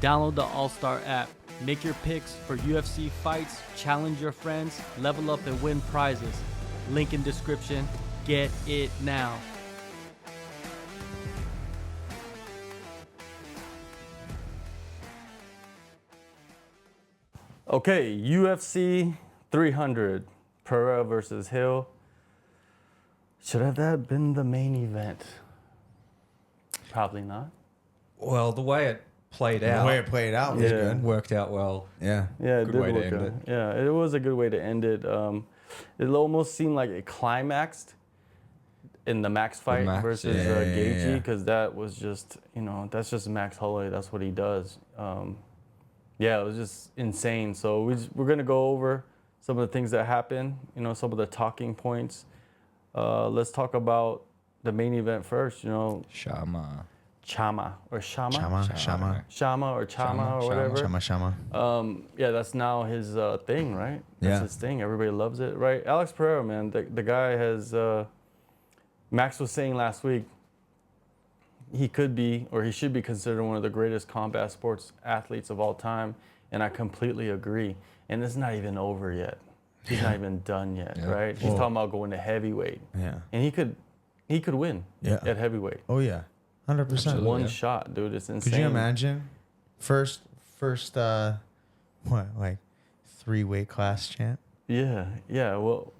Download the AllStar app. Make your picks for UFC fights, challenge your friends, level up and win prizes. Link in description. Get it now. Okay, UFC 300, Pereira versus Hill. Should have that been the main event? Probably not. Well, the way it played out. The way it played out was good. Worked out well. Yeah. Yeah, it Good did way to work end out. it. Yeah, it was a good way to end it. It almost seemed like it climaxed in the Max fight Max, versus yeah. Gaethje, because that was just, that's just Max Holloway. That's what he does. Yeah, it was just insane. So we're going to go over some of the things that happened, some of the talking points. Let's talk about the main event first, Shama. Chama or Shama? Shama. Shama or Chama or whatever. Shama. Yeah, that's now his thing, right? That's Yeah. his thing. Everybody loves it, right? Alex Pereira, man, the guy has, Max was saying last week, he could be, or he should be considered one of the greatest combat sports athletes of all time. And I completely agree. And it's not even over yet. He's not even done yet, right? He's talking about going to heavyweight. Yeah. And he could win at heavyweight. Oh, yeah. 100%. One shot, dude. It's insane. Could you imagine? First, like 3 weight class champ? Yeah. Well,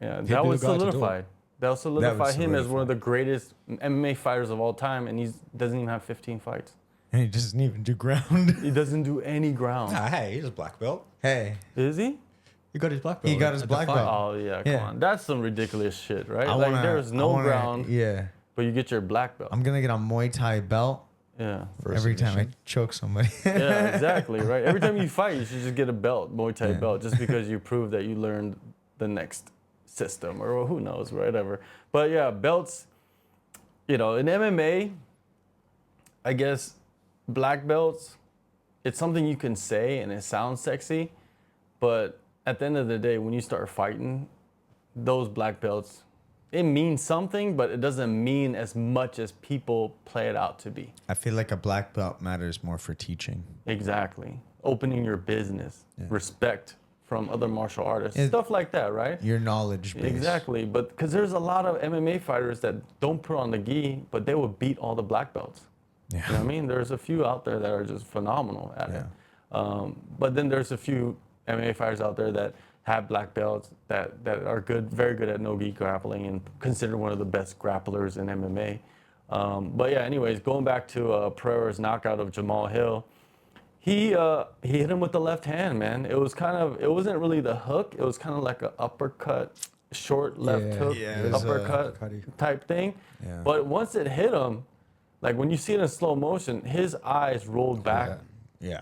yeah, He'd that be would the guy to do it. solidify. That would solidify him as one of solidify. the greatest MMA fighters of all time, and he doesn't even have 15 fights. And he doesn't even do ground. He doesn't do any ground. Nah, hey, he's a black belt. Hey. Is he? He got his black belt. He got his at the black fight. belt. Oh, yeah, come Yeah. on. That's some ridiculous shit, right? There's no ground, Yeah. but you get your black belt. I'm going to get a Muay Thai belt Yeah. every time I choke somebody. Yeah, exactly, right? Every time you fight, you should just get a belt, Muay Thai belt, just because you prove that you learned the next system, or who knows, whatever. But yeah, belts, in MMA, I guess black belts, it's something you can say and it sounds sexy, but at the end of the day, when you start fighting, those black belts, it means something, but it doesn't mean as much as people play it out to be. I feel like a black belt matters more for teaching. Exactly. Opening your business, respect from other martial artists, stuff like that, right? Your knowledge base. Exactly. But because there's a lot of MMA fighters that don't put on the gi, but they will beat all the black belts. Yeah. You know what I mean? There's a few out there that are just phenomenal at it. But then there's a few MMA fighters out there that have black belts that are good, very good at no-gi grappling and considered one of the best grapplers in MMA. But yeah, anyways, going back to Pereira's knockout of Jamal Hill, he hit him with the left hand, man. It wasn't really the hook. It was kind of like an uppercut, short left hook, uppercut type thing. Yeah. But once it hit him, like when you see it in slow motion, his eyes rolled back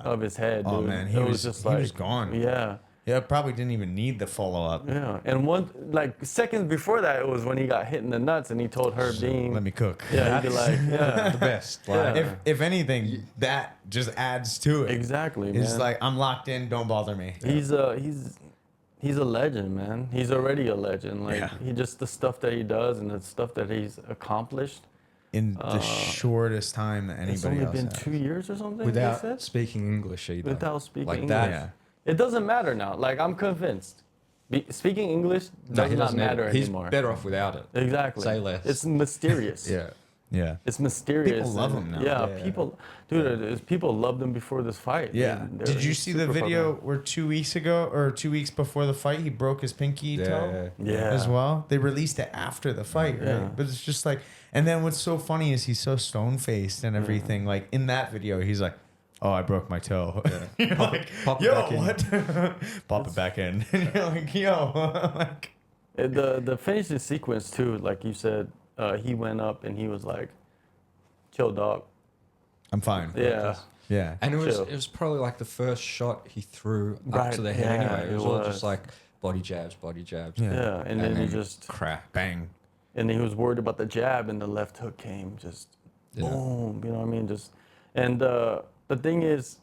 of his head, dude. Oh, man, he was gone. Yeah. Yeah, probably didn't even need the follow-up. Yeah, and seconds before that, it was when he got hit in the nuts, and he told Herb Dean, Let me cook. Yeah, he'd be like, yeah, The best. Yeah. Like, If anything, that just adds to it. exactly, man. It's like, I'm locked in, don't bother me. He's a legend, man. He's already a legend. Like he just the stuff that he does and the stuff that he's accomplished. In the shortest time that It's anybody only else been has. 2 years or something. they without said? speaking English either. Without speaking like English. that. Yeah. It doesn't matter now. Like I'm convinced. Speaking English does he not doesn't need matter it. He's anymore. better off without it. Exactly. Say less. It's mysterious. Yeah. It's mysterious. People love and- him now. Yeah, people loved him before this fight. Yeah. Did you see the super video popular. where 2 weeks ago or 2 weeks before the fight he broke his pinky toe? Yeah. As well. They released it after the fight, right? Yeah. But it's just like, and then what's so funny is he's so stone faced and everything. Like in that video, he's like, "Oh, I broke my toe." You're like, pop it "Yo, back in." what?" Pop it back in. And you're like, "Yo," like. The finishing sequence too, like you said, he went up and he was like, "Chill, dog." I'm fine. Yeah. Yeah. And Chill. it was probably like the first shot he threw up Right, to the head yeah, anyway. It was it all was. just like body jabs. Yeah, and then he just Crap. Bang. and he was worried about the jab, and the left hook came just boom. You know what I mean? Just and the thing is,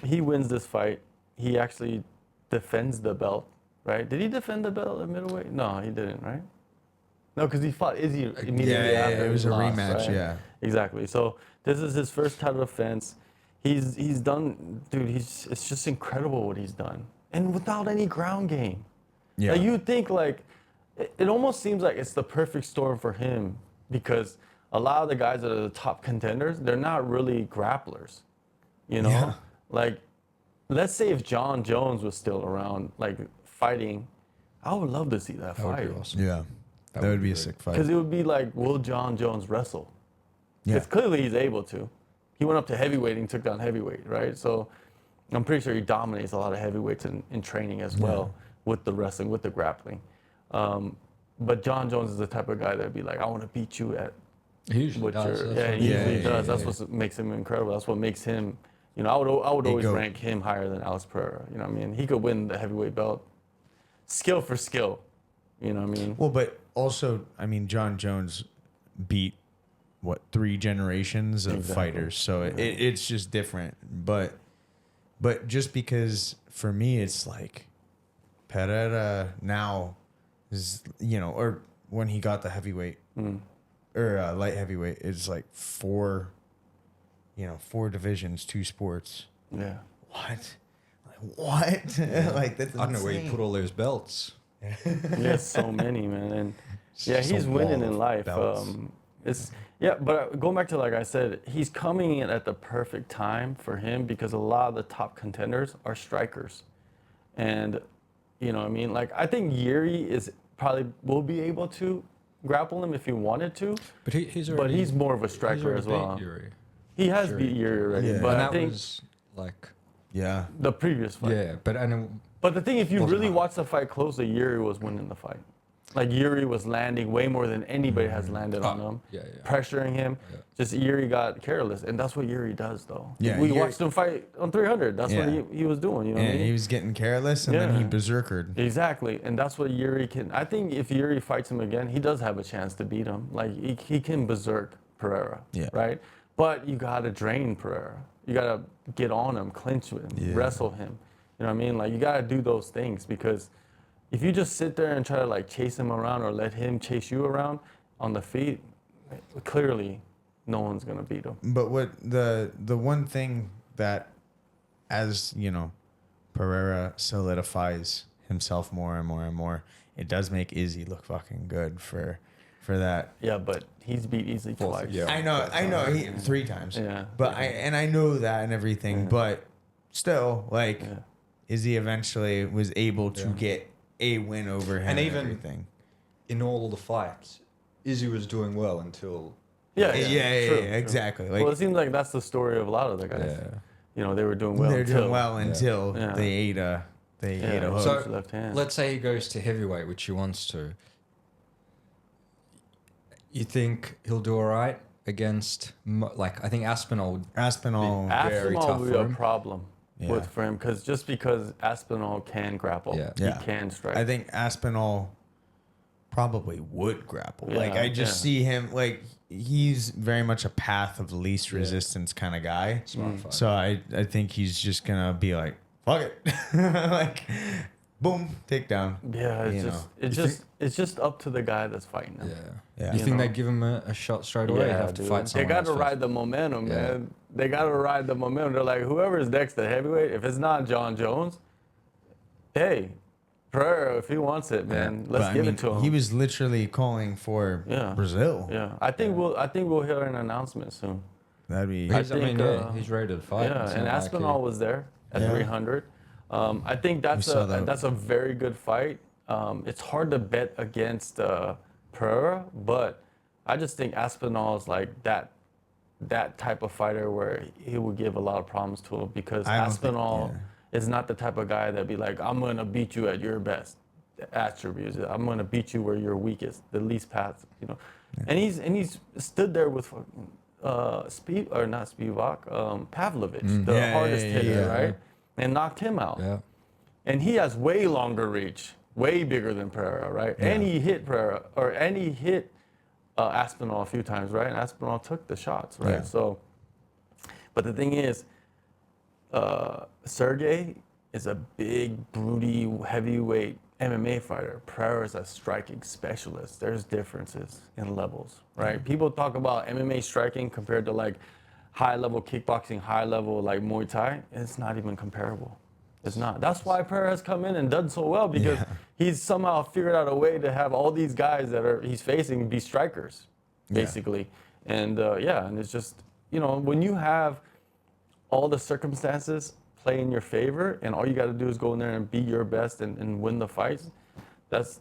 he wins this fight. He actually defends the belt, right? Did he defend the belt at middleweight? No, he didn't, right? No, because he fought Izzy immediately after. It was he a lost, rematch, right? yeah. Exactly. So this is his first title defense. he's done, dude. It's just incredible what he's done, and without any ground game. Yeah. Like, you think like it almost seems like it's the perfect storm for him because a lot of the guys that are the top contenders, they're not really grapplers. You know, Yeah. like let's say if John Jones was still around, like fighting, I would love to see that That would fight. be awesome. Yeah. That would be a sick fight. Because it would be like, will John Jones wrestle? Yeah. Because clearly he's able to. He went up to heavyweight and took down heavyweight, right? So I'm pretty sure he dominates a lot of heavyweights in training as well with the wrestling, with the grappling. But John Jones is the type of guy that'd be like, I want to beat you at He usually what does. you're. That's Yeah, what- he usually yeah, does. yeah, That's what makes him incredible. That's what makes him. You know, I would always goat. rank him higher than Alex Pereira. You know what I mean? He could win the heavyweight belt, skill for skill. You know what I mean? Well, but also, I mean, John Jones beat what 3 generations of Exactly. fighters, so it's just different. But just because for me, it's like Pereira now is, you know, or when he got the heavyweight or light heavyweight, it's like 4 divisions, 2 sports. Yeah. What? Like what? Like that's I don't know where you insane. put all those belts. He has so many, man. And yeah, just a he's winning wall in of life. belts. But going back to like I said, he's coming in at the perfect time for him because a lot of the top contenders are strikers, and you know what I mean. Like I think Jiri is probably will be able to grapple him if he wanted to, But he's but already. he's more of a he's striker already as well. beat Yuri. He has Jiri. beat Jiri already, Yeah. but And I that think was like. Yeah. the previous fight. Yeah, but But the thing, if you Wasn't really hard. watch the fight closely, Jiri was winning the fight. Like Jiri was landing way more than anybody has landed on him, yeah. pressuring him. Yeah. Just Jiri got careless, and that's what Jiri does, though. Yeah, we Jiri- watched him fight on 300. That's what Yeah. he was doing. You know what I And mean? he was getting careless, and then he Yeah. berserkered. Exactly, and that's what Jiri can. I think if Jiri fights him again, he does have a chance to beat him. Like he can berserk Pereira, Yeah. right? But you gotta drain Pereira. You gotta get on him, clinch with him, Yeah. wrestle him. You know what I mean? Like you gotta do those things because if you just sit there and try to like chase him around or let him chase you around on the feet, clearly no one's gonna beat him. But what the one thing that, as you know, Pereira solidifies himself more and more and more, it does make Izzy look fucking good for that. Yeah, but he's beat Izzy twice. yeah. I know, he 3 times. Yeah. But I know that and everything, but still, like, Yeah. Izzy eventually was able to get a win over him And and even- everything. in all the fights, Izzy was doing well until. Yeah, Yeah, true. exactly. Like, Well, it seems like that's the story of a lot of the guys. Yeah. You know, they were doing well. they're until, doing well until Yeah. they ate a hook. So- So left hand. let's say he goes to heavyweight, which he wants to. You think he'll do all right against, like, I think Aspinall. Aspinall. very Aspinall tough will be for a him. problem Yeah. for him because Aspinall can grapple. Yeah. Yeah. He can strike. I think Aspinall probably would grapple. Like, Yeah, I just yeah. see him, like, he's very much a path of least resistance kind of guy. Smart fight. So I think he's just going to be like, fuck it. Like, boom, takedown. Yeah, You it's just up to the guy that's fighting him. Yeah. Yeah. You You think know. they'd give him a shot straight away? He'd have to dude. fight They someone got else to first. ride the momentum, Yeah. man. They got to ride the momentum. They're like, whoever's next to heavyweight, if it's not John Jones, hey, Pereira, if he wants it, man, let's But, I give mean, it to him. He was literally calling for Yeah. Brazil. Yeah, I think we'll hear an announcement soon. That'd be. I mean, think, he's ready to fight. Yeah, It's and not like Aspinall was there at Yeah. 300. I think that's saw that. that's a very good fight. It's hard to bet against Pereira, but I just think Aspinall is like that type of fighter where he will give a lot of problems to him because I don't think- Aspinall yeah. is not the type of guy that be like, I'm gonna beat you at your best attributes. I'm gonna beat you where you're weakest, the least path, you know. And he's stood there with Pavlovich, the Yeah, hardest yeah, hitter, yeah. right? And knocked him out. Yeah. And he has way longer reach, way bigger than Pereira, right? And he hit Pereira, and he hit Aspinall a few times, right? And Aspinall took the shots, right? Yeah. So, but the thing is, Sergey is a big, broody, heavyweight MMA fighter. Pereira is a striking specialist. There's differences in levels, right? People talk about MMA striking compared to like high-level kickboxing, high-level like Muay Thai, it's not even comparable. It's not. That's why Pereira has come in and done so well because he's somehow figured out a way to have all these guys that he's facing be strikers, basically. And and it's just, when you have all the circumstances play in your favor and all you got to do is go in there and be your best and win the fights, that's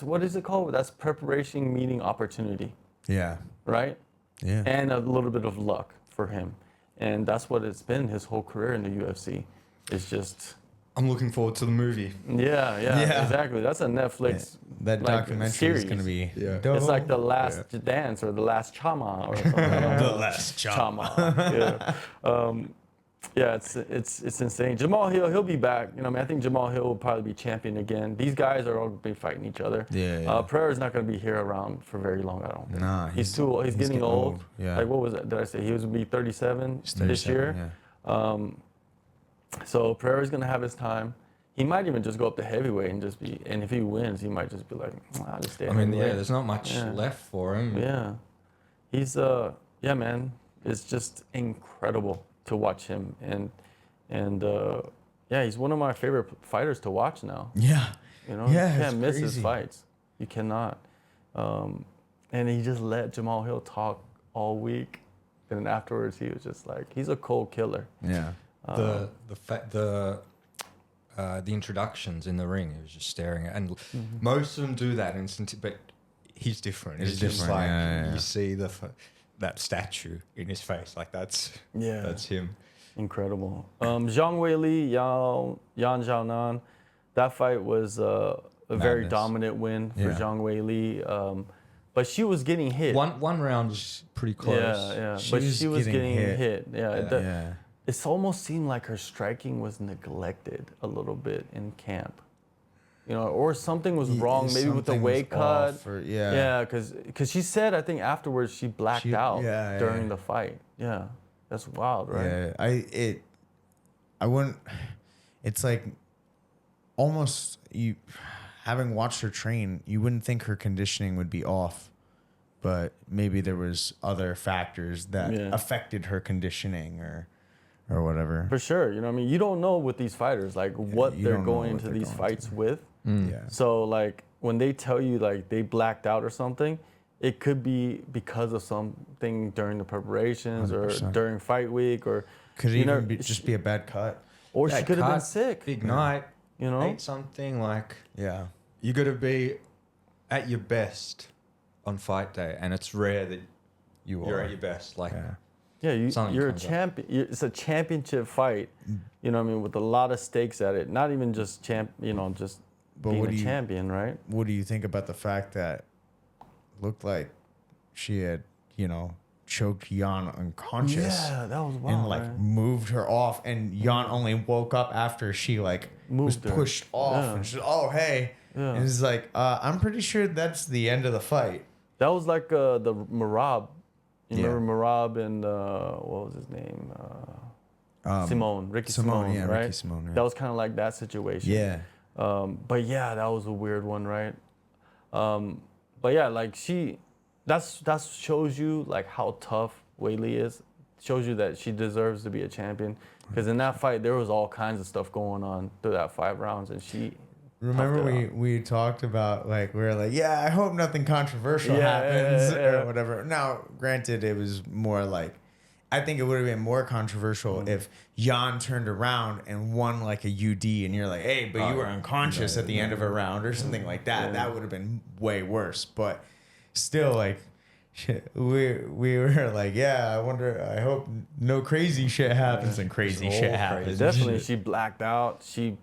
what is it called? That's preparation meeting opportunity. Yeah. Right? Yeah. And a little bit of luck for him. And that's what it's been his whole career in the UFC. It's just... I'm looking forward to the movie. Yeah, exactly. That's a Netflix that documentary series. is going to be dope. It's like The Last Dance or The Last Chama or something. The Last Chama. It's insane. Jamal Hill, he'll be back. I think Jamal Hill will probably be champion again. These guys are all going to be fighting each other. Pereira's not going to be here around for very long, I don't think. Nah, he's too old. He's getting old. Yeah. Like, what was that? Did I say he was going to be 37 this year? Yeah. So Pereira's going to have his time. He might even just go up to heavyweight and just be, and if he wins, he might just be like, I'll just stay. There's not much left for him. Yeah. He's, man, it's just incredible to watch him. And he's one of my favorite fighters to watch now. Yeah. You can't miss his fights. You cannot. And he just let Jamal Hill talk all week. And then afterwards, he was just like, he's a cold killer. Yeah. The introductions in the ring, he was just staring at, and most of them do that instantly, but he's different. It's just like you see that statue in his face, like that's him. Incredible. Jang Weili, Yan Xiaonan, that fight was a very dominant win for Jang Weili. But she was getting hit. One round was pretty close. Yeah. But she was getting hit. Yeah. It almost seemed like her striking was neglected a little bit in camp. Or something was wrong, maybe with the weight cut. Because she said, I think afterwards she blacked out during the fight. Yeah, that's wild, right? Yeah, I wouldn't. It's like almost you having watched her train, you wouldn't think her conditioning would be off, but maybe there was other factors that affected her conditioning or whatever. For sure. You don't know with these fighters, like what they're going into these fights with. Yeah. So like when they tell you like they blacked out or something, it could be because of something during the preparations 100%. or during fight week or could it even just be a bad cut? Or she could have been sick. Big night, ate something like you got to be at your best on fight day, and it's rare that you're at your best. Like. Yeah, you're a champion. It's a championship fight, with a lot of stakes at it. Not even just being a champion, right? What do you think about the fact that looked like she had, choked Jan unconscious? Yeah, that was wild. And moved her off, and Jan only woke up after she was pushed off, and she's hey, and it's like I'm pretty sure that's the end of the fight. That was like the Marab. You remember Marab and what was his name? Ricky Simone, right? Ricky Simone. Yeah. That was kind of like that situation. Yeah. But that was a weird one, right? But that shows you like how tough Weili is. Shows you that she deserves to be a champion. Because in that fight, there was all kinds of stuff going on through that 5 rounds, and she. Remember we talked about we were like, I hope nothing controversial happens or whatever. Now, granted, it was more like, I think it would have been more controversial if Jan turned around and won like a UD and you're like, hey, but you were unconscious at the end of a round or something like that. That would have been way worse. But still, we were like, I hope no crazy shit happens, and crazy shit happens. Definitely, she blacked out. She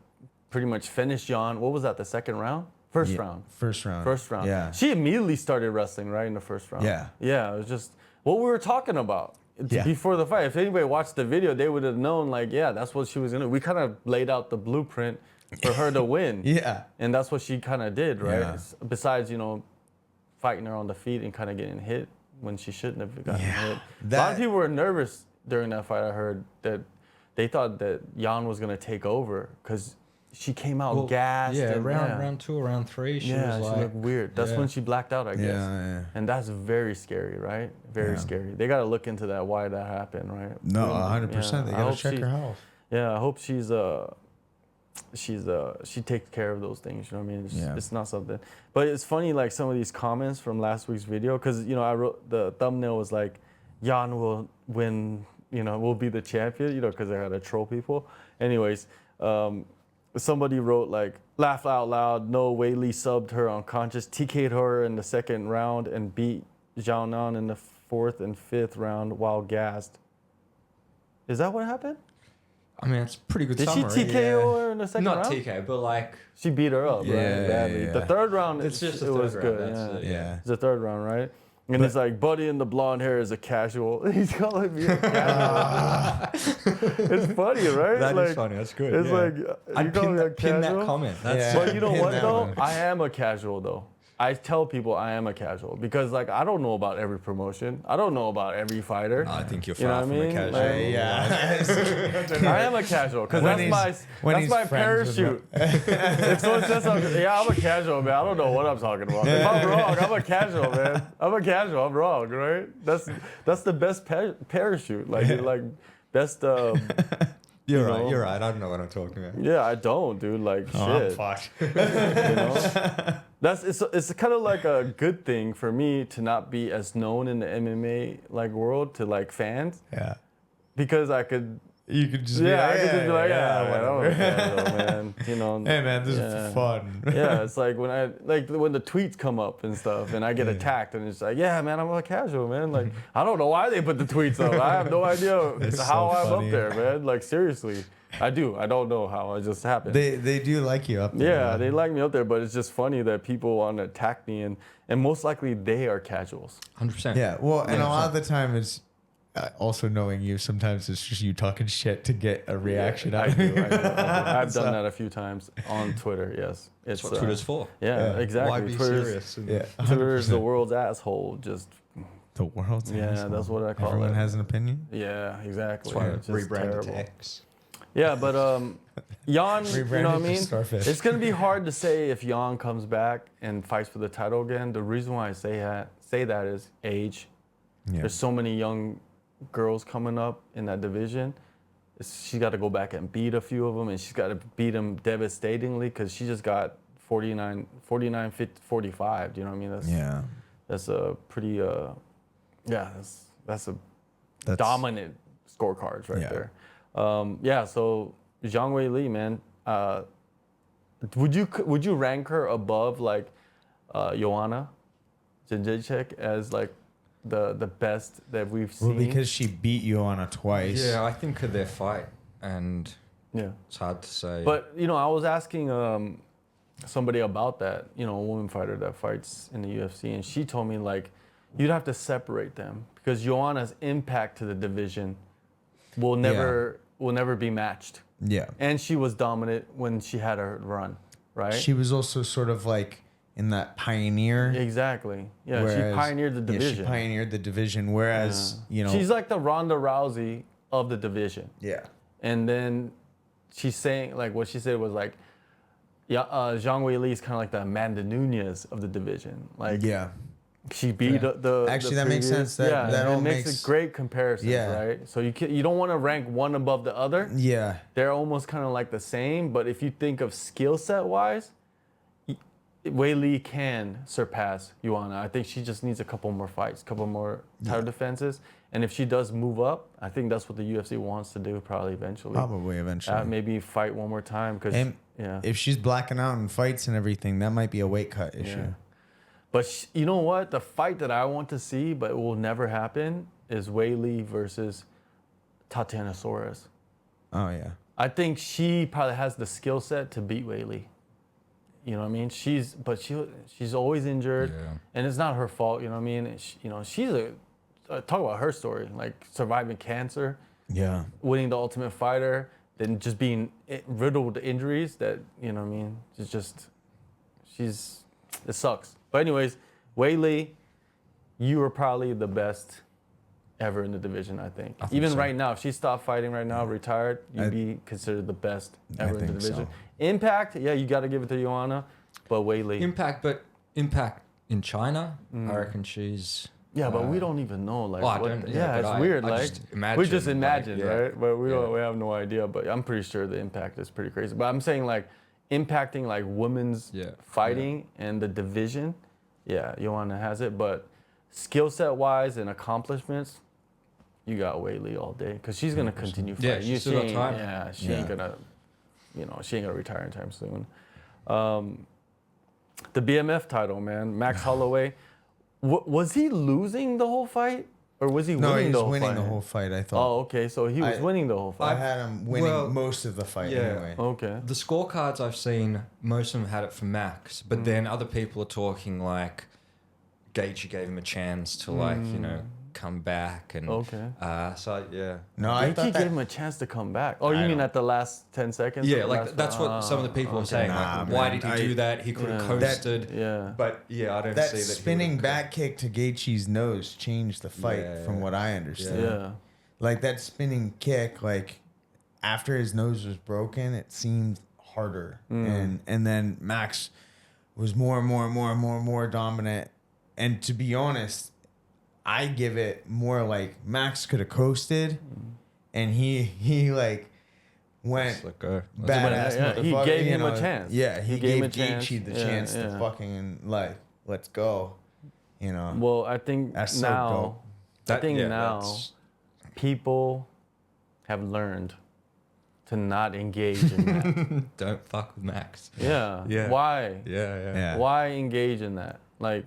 pretty much finished Jan. What was that, the second round? First round. First round. Yeah. She immediately started wrestling right in the first round. Yeah. Yeah, it was just what we were talking about before the fight. If anybody watched the video, they would have known, that's what she was going to do. We kind of laid out the blueprint for her to win. Yeah. And that's what she kind of did, right? Yeah. Besides, fighting her on the feet and kind of getting hit when she shouldn't have gotten hit. A lot of people were nervous during that fight, I heard, that they thought that Jan was going to take over because she came out gassed. Yeah, and, round 2 or round 3, she was like... she looked weird. That's when she blacked out, I guess. Yeah. And that's very scary, right? Very scary. They got to look into that, why that happened, right? No, 100%. They got to check her health. Yeah, I hope she takes care of those things, you know what I mean? It's not something. But it's funny, like some of these comments from last week's video, because, you know, I wrote, the thumbnail was like, Jan will win, you know, will be the champion, you know, because I had to troll people. Anyways, somebody wrote like, laugh out loud, no, Weili subbed her unconscious, TK'd her in the second round and beat Zhao Nan in the 4th and 5th round while gassed. Is that what happened? I mean, it's a pretty good Did summary. she TKO her in the second round? Not TK, but like... She beat her up, right? Badly. The third round, it's just it was good. It's the third round, right? And it's like, buddy in the blonde hair is a casual. He's calling me a casual. It's funny, right? That like, is funny. That's good. It's like, I'd pin that comment. But you know what, though? I am a casual, though. I tell people I am a casual because, like, I don't know about every promotion. I don't know about every fighter. I think you're you know far from a casual. Like, I am a casual because that's my parachute. If someone says something, I'm a casual, man. I don't know what I'm talking about. If I'm wrong, I'm a casual, man. I'm a casual. I'm wrong, right? That's the best parachute. Like best. You're right. I don't know what I'm talking about. Yeah, I don't, dude. Like, shit. I'm fucked. You know? It's kind of like a good thing for me to not be as known in the MMA like world to like fans. Yeah. Because I could. You could just man, man. You know. Hey man, this is fun. Yeah, it's like when the tweets come up and stuff, and I get attacked, and it's like, yeah, man, I'm a casual, man. Like, I don't know why they put the tweets up. I have no idea how I'm up there, man. Like, seriously, I don't know how. It just happened. They do like you up there. Yeah, man. they like me up there, but it's just funny that people want to attack me, and most likely they are casuals. 100%. Yeah, well, and a lot of the time it's. Also knowing you, sometimes it's just you talking shit to get a reaction out of you. I've done that a few times on Twitter, yes. That's what Twitter's for. Yeah, exactly. Why be serious? Twitter is the world's asshole. Just the world's asshole. That's what I call it. Everyone has an opinion? Yeah, exactly. That's why rebranded to X. Yeah, but Jan, you know what I mean? It's going to be hard to say if Jan comes back and fights for the title again. The reason why I say that is age. Yeah. There's so many young girls coming up in that division. She's got to go back and beat a few of them, and she's got to beat them devastatingly because she just got 49, 50, 45. Do you know what I mean? That's a pretty that's dominant scorecards right there. So Jang Weili, man, would you rank her above like Joanna Jędrzejczyk as like the best that we've seen? Well, because she beat Joanna twice. Yeah, I think of their fight, and it's hard to say. But you know, I was asking somebody about that, you know, a woman fighter that fights in the UFC, and she told me like you'd have to separate them because Joanna's impact to the division will never be matched. Yeah, and she was dominant when she had her run, right? She was also sort of like in that pioneer. Exactly. Yeah, she pioneered the division. Yeah, she pioneered the division, whereas, you know... She's like the Ronda Rousey of the division. Yeah. And then she's saying, like, what she said was like, Jang Weili is kind of like the Amanda Nunes of the division. Like, she beat the Actually, that makes sense. That all makes a great comparison, right? So you don't want to rank one above the other. Yeah. They're almost kind of like the same, but if you think of skill set wise, Weili can surpass Joanna. I think she just needs a couple more fights, couple more title defenses. And if she does move up, I think that's what the UFC wants to do probably eventually. Probably eventually. Maybe fight one more time. If she's blacking out in fights and everything, that might be a weight cut issue. Yeah. But you know what? The fight that I want to see, but it will never happen, is Weili versus Tatiana Suarez. Oh, yeah. I think she probably has the skill set to beat Weili. You know what I mean? She's always injured, and it's not her fault. You know what I mean? She's talk about her story, like surviving cancer, winning the Ultimate Fighter, then just being riddled with injuries. That, you know what I mean? It's just it sucks. But anyways, Weili, you are probably the best ever in the division, I think. think Even so. right now, if she stopped fighting right now, retired, you'd be considered the best ever in the think division. so. Impact, yeah, you got to give it to Joanna, but Weili. Impact in China, I reckon she's. Yeah, but we don't even know. Like, Well, I what don't- the- yeah, it's but weird. I Like, just we just imagine, imagine, like, yeah. right? But we Yeah. don't. We have no idea. But I'm pretty sure the impact is pretty crazy. But I'm saying like impacting like women's Yeah. fighting and the division. Yeah, Joanna has it. But skill set wise and accomplishments, you got Weili all day because she's gonna continue Yeah, fighting. she's still got ain't- time. Yeah, she Yeah. ain't gonna. She ain't gonna retire anytime soon. The BMF title, man, Max Holloway. Was he losing the whole fight, or was he No, winning he the was whole winning fight? the whole fight. I thought. Oh, okay. So he was winning the whole I fight. had him winning Well, most of the fight yeah. anyway. Okay. The scorecards I've seen, most of them had it for Max, but then other people are talking like Gaethje gave him a chance to come back and Okay. so yeah. No, I Gaethje thought gave that. him a chance to come back. Oh, you I mean don't- at the last 10 seconds? Yeah, of the like last that's fight? what some of the people are saying. Nah, Like, why man, did he do that? He could have Yeah. coasted. Yeah. But yeah, I don't That see that. spinning back kick to Gaethje's nose changed the fight, Yeah, from yeah. what I understand. Yeah. Like that spinning kick, like after his nose was broken, it seemed harder, and then Max was more and more dominant. And to be honest, I give it more like Max could have coasted, and he like went Let's go. badass. Yeah, he motherfucker, gave you him a know. chance. Yeah, he He gave gave him a chance. Gaethje the Yeah, chance to yeah. fucking like let's go. You know. Well, I think That's so now, dope. I think now that's- people have learned to not engage in that. don't fuck with Max. Yeah. Yeah. Why? Yeah. Yeah. Why engage in that? Like,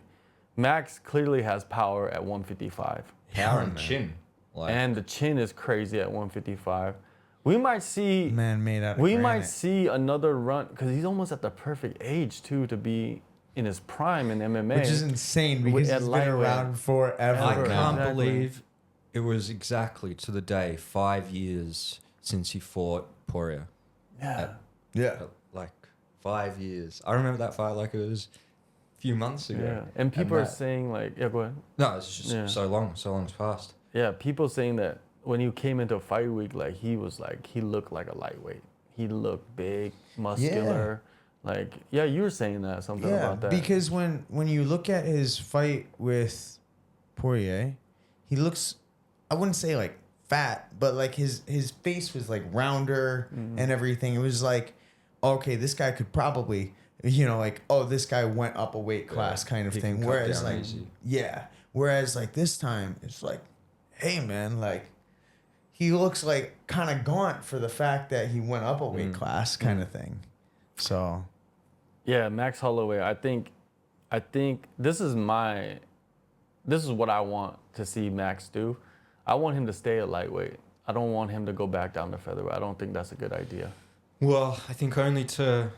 Max clearly has power at 155. Power and man. chin. Like, And the chin is crazy at 155. We might see Man made out of we might granite. see another run because he's almost at the perfect age too to be in his prime in MMA. Which is insane because At he's been lightweight. around forever. I Ever. can't Exactly. believe it was exactly to the day 5 years since he fought Poirier. yeah. Yeah. Like 5 years. I remember that fight like it was a few months ago. Yeah. And people are that- saying like, yeah, go ahead. No, it's just Yeah. so long's passed. Yeah, people saying that when he came into fight week, like he looked like a lightweight. He looked big, muscular. Like, yeah, you were saying that something Yeah, about that. because when you look at his fight with Poirier, he looks, I wouldn't say like fat, but like his face was like rounder and everything. It was like, okay, this guy could probably, like, oh, this guy went up a weight class kind of he can thing. cut Whereas down like, easy. yeah, whereas like this time it's like, hey man, like he looks like kind of gaunt for the fact that he went up a weight class kind of thing. So Yeah, Max Holloway. I think this is what I want to see Max do. I want him to stay at lightweight. I don't want him to go back down to featherweight. I don't think that's a good idea. Well, I think only to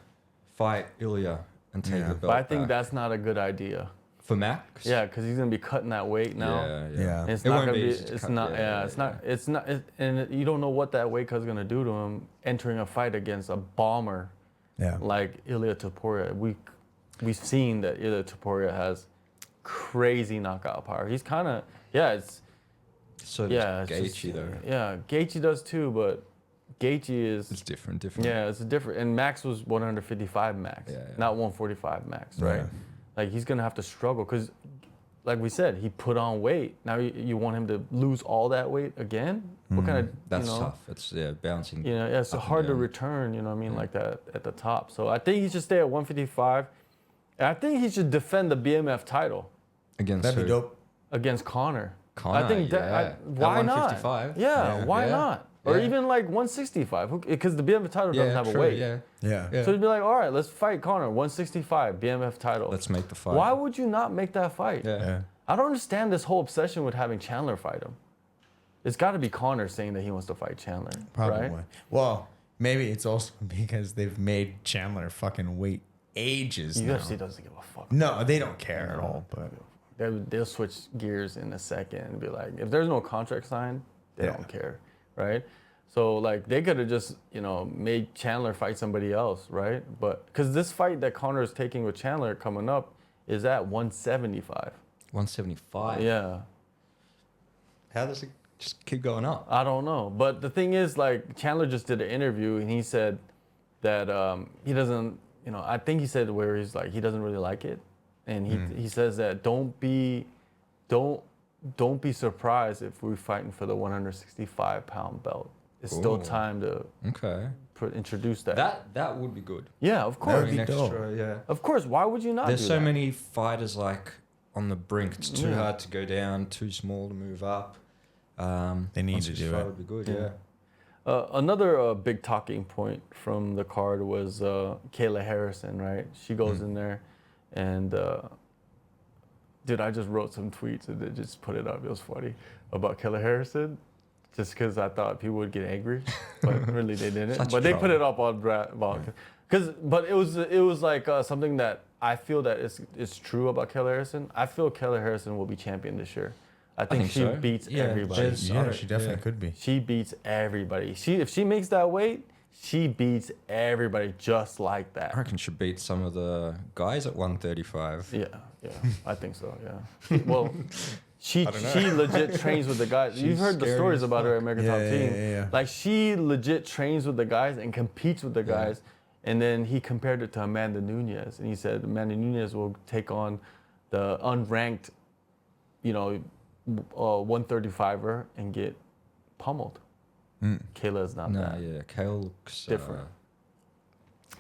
fight Ilya and take Yeah. the belt But I think back. that's not a good idea. For Max? Yeah, because he's gonna be cutting that weight now. Yeah. And it's It not won't gonna be be. easy to It's cut. not. Yeah, Yeah, yeah, it's not. It's not. And you don't know what that weight cut is gonna do to him entering a fight against a bomber yeah. like Ilia Topuria. We've seen that Ilia Topuria has crazy knockout power. He's kind of it's So yeah. does it's Gaethje just- though. Yeah, Gaethje does too, but Gaethje It's is different. it's different. And Max was 155 max, Yeah, yeah. not 145 max, right? Yeah. Like he's gonna have to struggle because, like we said, he put on weight. Now you want him to lose all that weight again? What kind of That's tough. It's bouncing. Yeah, it's up and hard to down. return, you know what I mean, like that at the top. So I think he should stay at 155. And I think he should defend the BMF title Against That'd be who? dope. against Connor. Connor, I think yeah. At why not? 155? Yeah, why Yeah. not? Or Yeah. even like 165, because the BMF title doesn't have true, a weight. Yeah. Yeah. Yeah. So he'd be like, all right, let's fight Connor, 165 BMF title. Let's make the fight. Why would you not make that fight? Yeah. Yeah. I don't understand this whole obsession with having Chandler fight him. It's got to be Connor saying that he wants to fight Chandler, Probably. right? Well, maybe it's also because they've made Chandler fucking wait ages now. UFC doesn't give a fuck. No, they don't care at all. But They'll switch gears in a second and be like, if there's no contract signed, they Yeah. don't care, right? So like they could have just made Chandler fight somebody else, right? But because this fight that Connor is taking with Chandler coming up is at 175. 175. Yeah. How does it just keep going up? I don't know. But the thing is, like, Chandler just did an interview and he said that he doesn't, I think he said where he's like, he doesn't really like it. And he says that don't be surprised if we're fighting for the 165-pound belt. It's still time to introduce that. That would be good. Yeah, of course. Extra, yeah. Of course. Why would you not? There's do so that? many fighters like on the brink. It's too hard to go down, too small to move up. They need to do it. Would be good. Yeah. Another big talking point from the card was Kayla Harrison. Right? She goes in there, and dude, I just wrote some tweets and then just put it up. It was funny about Kayla Harrison. Just because I thought people would get angry, but really they didn't. But they put it up on but it was like something that I feel that is true about Kayla Harrison. I feel Kayla Harrison will be champion this year. I think she beats everybody. Yeah, she definitely could be. She beats everybody. If she makes that weight, she beats everybody just like that. I reckon she beat some of the guys at 135. Yeah, I think so. Yeah. Well. She legit trains with the guys. You've heard the stories about her at American Top Team. Yeah. Like, she legit trains with the guys and competes with the guys. And then he compared it to Amanda Nunes. And he said Amanda Nunes will take on the unranked, 135er and get pummeled. Kayla's not that. Yeah, Kayla looks different.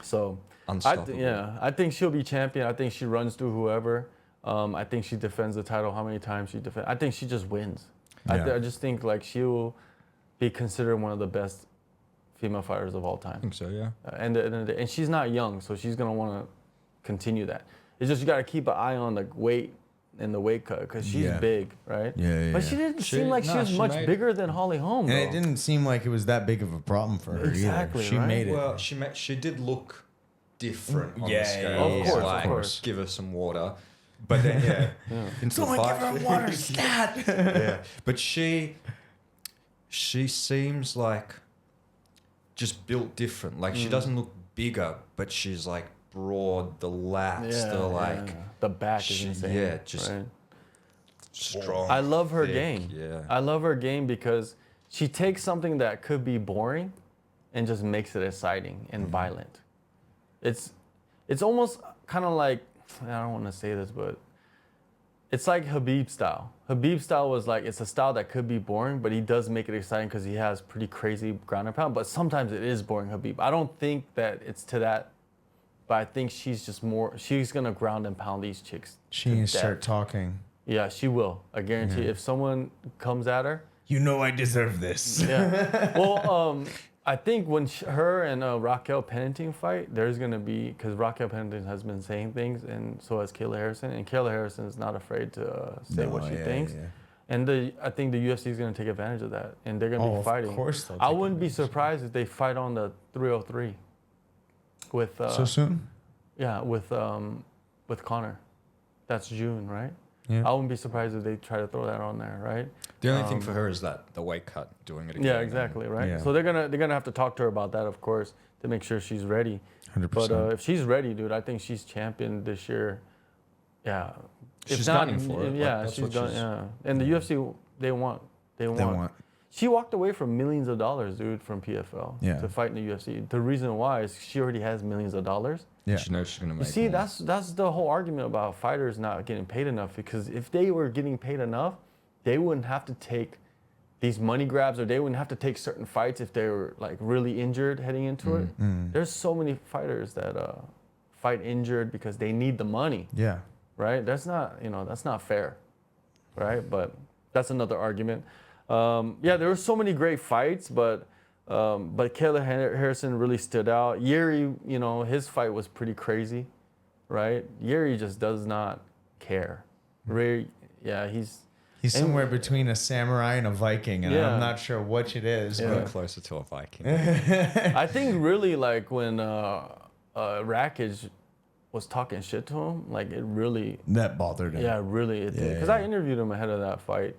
So, unstoppable. I think she'll be champion. I think she runs through whoever. I think she defends the title. How many times she defends? I think she just wins. Yeah. I just think like she will be considered one of the best female fighters of all time. I think so, yeah. And she's not young, so she's gonna want to continue that. It's just you got to keep an eye on the weight and the weight cut because she's big, right? Yeah. But she didn't seem like she was much bigger than Holly Holm. And it didn't seem like it was that big of a problem for her Exactly, either. She right? made it. Well, she did look different on Yeah, the scale. yeah, of course. Give her some water. But then, into the fight, give her water, stat. yeah. But she seems like just built different. Like she doesn't look bigger, but she's like broad. The lats, the back is insane. Yeah, just right? strong. I love her thick, game. Yeah. I love her game because she takes something that could be boring and just makes it exciting and violent. It's almost kind of like, I don't want to say this, but it's like Khabib style. Khabib style was like, it's a style that could be boring, but he does make it exciting because he has pretty crazy ground and pound. But sometimes it is boring, Khabib. I don't think that it's to that, but I think she's going to ground and pound these chicks. She needs to start talking. Yeah, she will. I guarantee if someone comes at her. You know I deserve this. Yeah. Well, I think when her and Raquel Pennington fight, there's going to be, because Raquel Pennington has been saying things, and so has Kayla Harrison. And Kayla Harrison is not afraid to say what she thinks. Yeah. And I think the UFC is going to take advantage of that. And they're going to be fighting. Of course they'll I wouldn't be surprised if they fight on the 303. With, so soon? Yeah, with Conor. That's June, right? Yeah. I wouldn't be surprised if they try to throw that on there, right? The only thing for her is that the weight cut, doing it again. Yeah, exactly, right? Yeah. So they're gonna have to talk to her about that, of course, to make sure she's ready. 100%. But if she's ready, dude, I think she's champion this year. Yeah. She's gunning for it. Yeah, like, she's done. Yeah. And the UFC, they want. She walked away from millions of dollars, dude, from PFL to fight in the UFC. The reason why is she already has millions of dollars. Yeah. She knows she's gonna make. You see, that's the whole argument about fighters not getting paid enough. Because if they were getting paid enough, they wouldn't have to take these money grabs, or they wouldn't have to take certain fights if they were like really injured heading into it. There's so many fighters that fight injured because they need the money. Yeah. Right. That's not fair. Right. But that's another argument. There were so many great fights, but Kayla Harrison really stood out. Jiri, his fight was pretty crazy, right? Jiri just does not care. He's somewhere between a samurai and a Viking, and I'm not sure which it is. But closer to a Viking. I think really like when Rakic was talking shit to him, like it really... That bothered him. Yeah, really it did. Because I interviewed him ahead of that fight.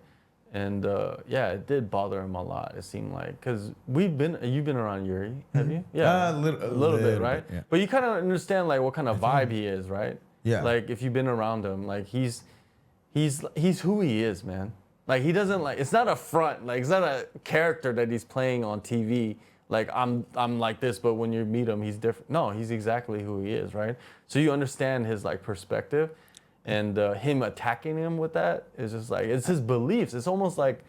And it did bother him a lot. It seemed like because you've been around Jiri, have you? Yeah, a little bit, right? Yeah. But you kind of understand like what kind of vibe he is, right? Yeah. Like if you've been around him, like he's who he is, man. Like he doesn't like. It's not a front. Like it's not a character that he's playing on TV. Like I'm like this, but when you meet him, he's different. No, he's exactly who he is, right? So you understand his like perspective, and him attacking him with that is just like it's his beliefs. It's almost like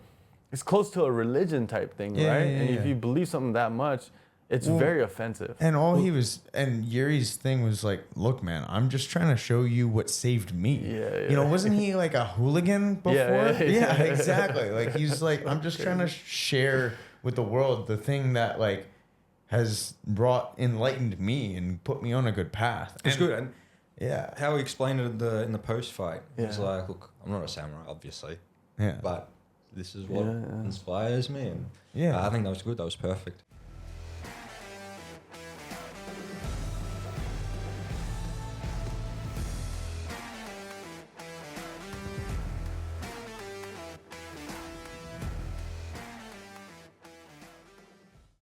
it's close to a religion type thing, right? And if you believe something that much, it's very offensive. And and Yuri's thing was like, look, man, I'm just trying to show you what saved me. You know, wasn't he like a hooligan before? Yeah, exactly. Like he's like, I'm just trying to share with the world the thing that like has enlightened me and put me on a good path. It's good. And yeah, how he explained it in the post fight. He's like, look, I'm not a samurai, obviously. Yeah. But this is what inspires me, and I think that was good. That was perfect.